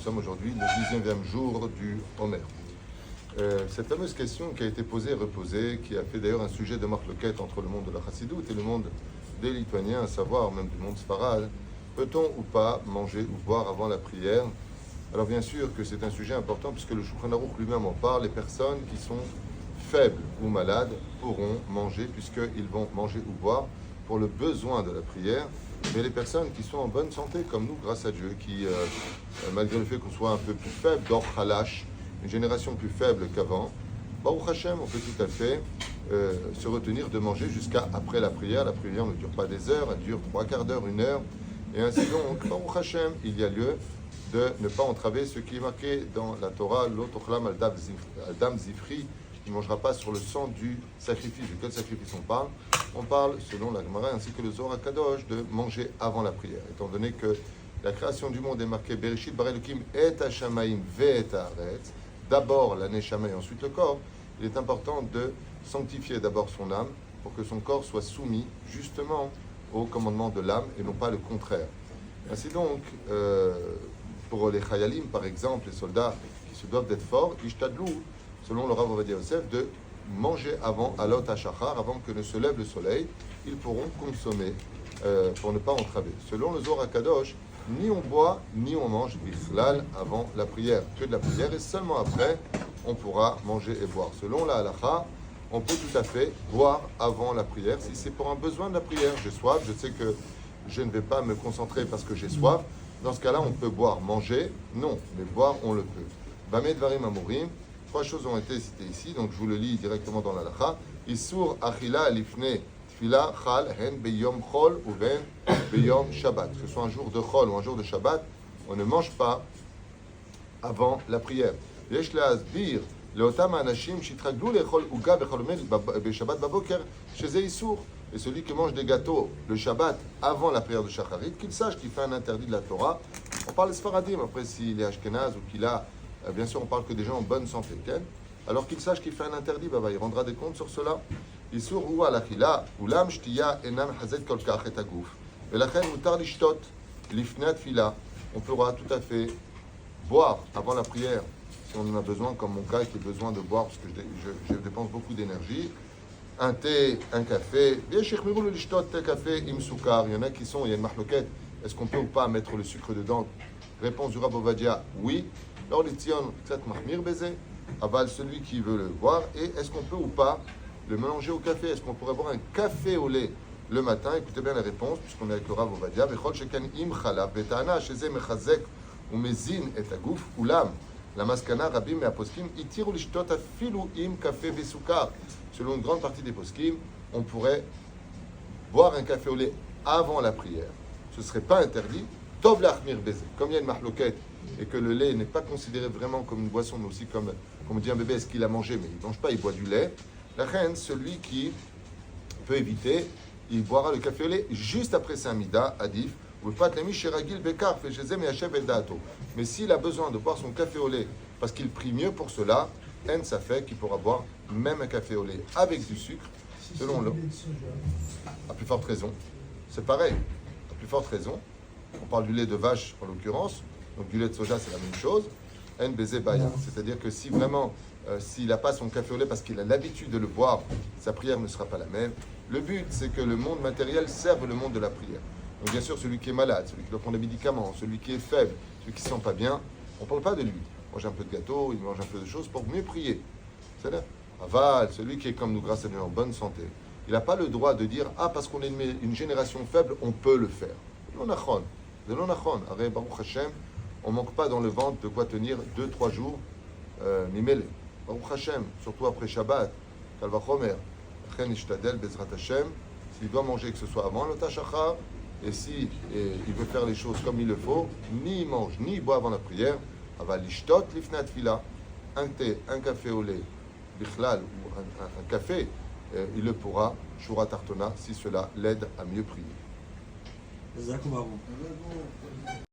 Nous sommes aujourd'hui le 19e jour du Homer. Cette fameuse question qui a été posée et reposée, qui a fait d'ailleurs un sujet de marloquette entre le monde de la Chassidoute et le monde des Lituaniens, à savoir même du monde Sfarad, peut-on ou pas manger ou boire avant la prière? Alors bien sûr que c'est un sujet important puisque le Shulchan Aruch lui-même en parle. Les personnes qui sont faibles ou malades pourront manger puisqu'ils vont manger ou boire pour le besoin de la prière. Mais les personnes qui sont en bonne santé, comme nous, grâce à Dieu, qui, malgré le fait qu'on soit un peu plus faible, d'or halash, une génération plus faible qu'avant, Baruch Hashem, on peut tout à fait se retenir de manger jusqu'à après la prière. La prière ne dure pas des heures, elle dure 3/4 d'heure, 1 heure. Et ainsi donc, Baruch Hashem, il y a lieu de ne pas entraver ce qui est marqué dans la Torah, l'Otochlam al-Dam Zifri, qui ne mangera pas sur le sang du sacrifice. De quel sacrifice on parle? On parle, selon la Gemara ainsi que le Zohar HaKadosh, de manger avant la prière. Étant donné que la création du monde est marquée Bereshit bara Elokim et Hashamaim ve et haaretz, d'abord la neshama et ensuite le corps, il est important de sanctifier d'abord son âme pour que son corps soit soumis justement au commandement de l'âme et non pas le contraire. Ainsi donc, pour les chayalim par exemple, les soldats qui se doivent d'être forts, ishtadlou, selon le Rav Ovadia Yosef, de manger avant alot hashachar, avant que ne se lève le soleil, ils pourront consommer pour ne pas entraver. Selon le Zohar HaKadosh, ni on boit, ni on mange bichlal avant la prière, que de la prière, et seulement après, on pourra manger et boire. Selon la halacha, on peut tout à fait boire avant la prière, si c'est pour un besoin de la prière. J'ai soif, je sais que je ne vais pas me concentrer parce que j'ai soif. Dans ce cas-là, on peut boire, manger, non, mais boire, on le peut. Bamed varim amurim. 3 choses ont été citées ici, donc je vous le lis directement dans la halakha. Isur achila lifne tfila chal hen beyom chol ou ben beyom shabbat. Que ce soit un jour de chol ou un jour de shabbat, on ne mange pas avant la prière. Yesh le'asbir leotam anashim shitraglu lechol uga bechol omed beshabbat baboker sheze isur. Et celui qui mange des gâteaux le Shabbat avant la prière de Shacharit, qu'il sache qu'il fait un interdit de la Torah. On parle de Sfaradim, après s'il est Ashkenaz ou qu'il a, bien sûr on parle que des gens en bonne santé. Alors qu'il sache qu'il fait un interdit, il rendra des comptes sur cela. Isur ou alachila, ulam shtiya enam hazet kolkach et aguf. Velachen mutar lishtot, lifnat fila. On pourra tout à fait boire avant la prière, si on en a besoin, comme mon cas qui a besoin de boire, parce que je dépense beaucoup d'énergie. Un thé, un café. Il y en a qui sont, il y a une mahloquette. Est-ce qu'on peut ou pas mettre le sucre dedans? Réponse du Rav Ovadia, oui. Alors les tion, mahmir baiser. Aval celui qui veut le boire. Et est-ce qu'on peut ou pas le mélanger au café? Est-ce qu'on pourrait boire un café au lait le matin? Écoutez bien la réponse, puisqu'on est avec le Rav Ovadia. Bechol shekan im chalav betana sheze mechazek ou mezin et aguf ulam. La maskana rabim et aposkim itiru lishtot afilu im café vesukar. Selon une grande partie des poskim, on pourrait boire un café au lait avant la prière. Ce ne serait pas interdit. Tov l'achmir baiser. Comme il y a une marloquette et que le lait n'est pas considéré vraiment comme une boisson, mais aussi comme on dit un bébé, est-ce qu'il a mangé? Mais il ne mange pas, il boit du lait. La reine, celui qui peut éviter, il boira le café au lait juste après Saint-Mida, Adif. Mais s'il a besoin de boire son café au lait parce qu'il prie mieux pour cela, ça fait qu'il pourra boire même un café au lait avec du sucre, selon le. À plus forte raison. C'est pareil. À plus forte raison. On parle du lait de vache en l'occurrence, donc du lait de soja c'est la même chose. C'est-à-dire que si vraiment, s'il n'a pas son café au lait parce qu'il a l'habitude de le boire, sa prière ne sera pas la même. Le but, c'est que le monde matériel serve le monde de la prière. Donc bien sûr, celui qui est malade, celui qui doit prendre des médicaments, celui qui est faible, celui qui ne se sent pas bien, on ne parle pas de lui. Il mange un peu de gâteau, il mange un peu de choses pour mieux prier. C'est-à-dire, aval, celui qui est comme nous, grâce à Dieu, en bonne santé, il n'a pas le droit de dire, ah, parce qu'on est une génération faible, on peut le faire. C'est l'onachon. Arrête, Baruch Hashem, on ne manque pas dans le ventre de quoi tenir 2-3 jours, mimele. Baruch Hashem, surtout après Shabbat, Kalvachomer, Chen Ishtadel, Bezrat Hashem, s'il doit manger, que ce soit avant le Tashachar, et si il veut faire les choses comme il le faut, ni il mange, ni il boit avant la prière, aval lishtot lifnat fila, un thé, un café au lait, bichlal, ou un café, il le pourra, shura tartona, si cela l'aide à mieux prier.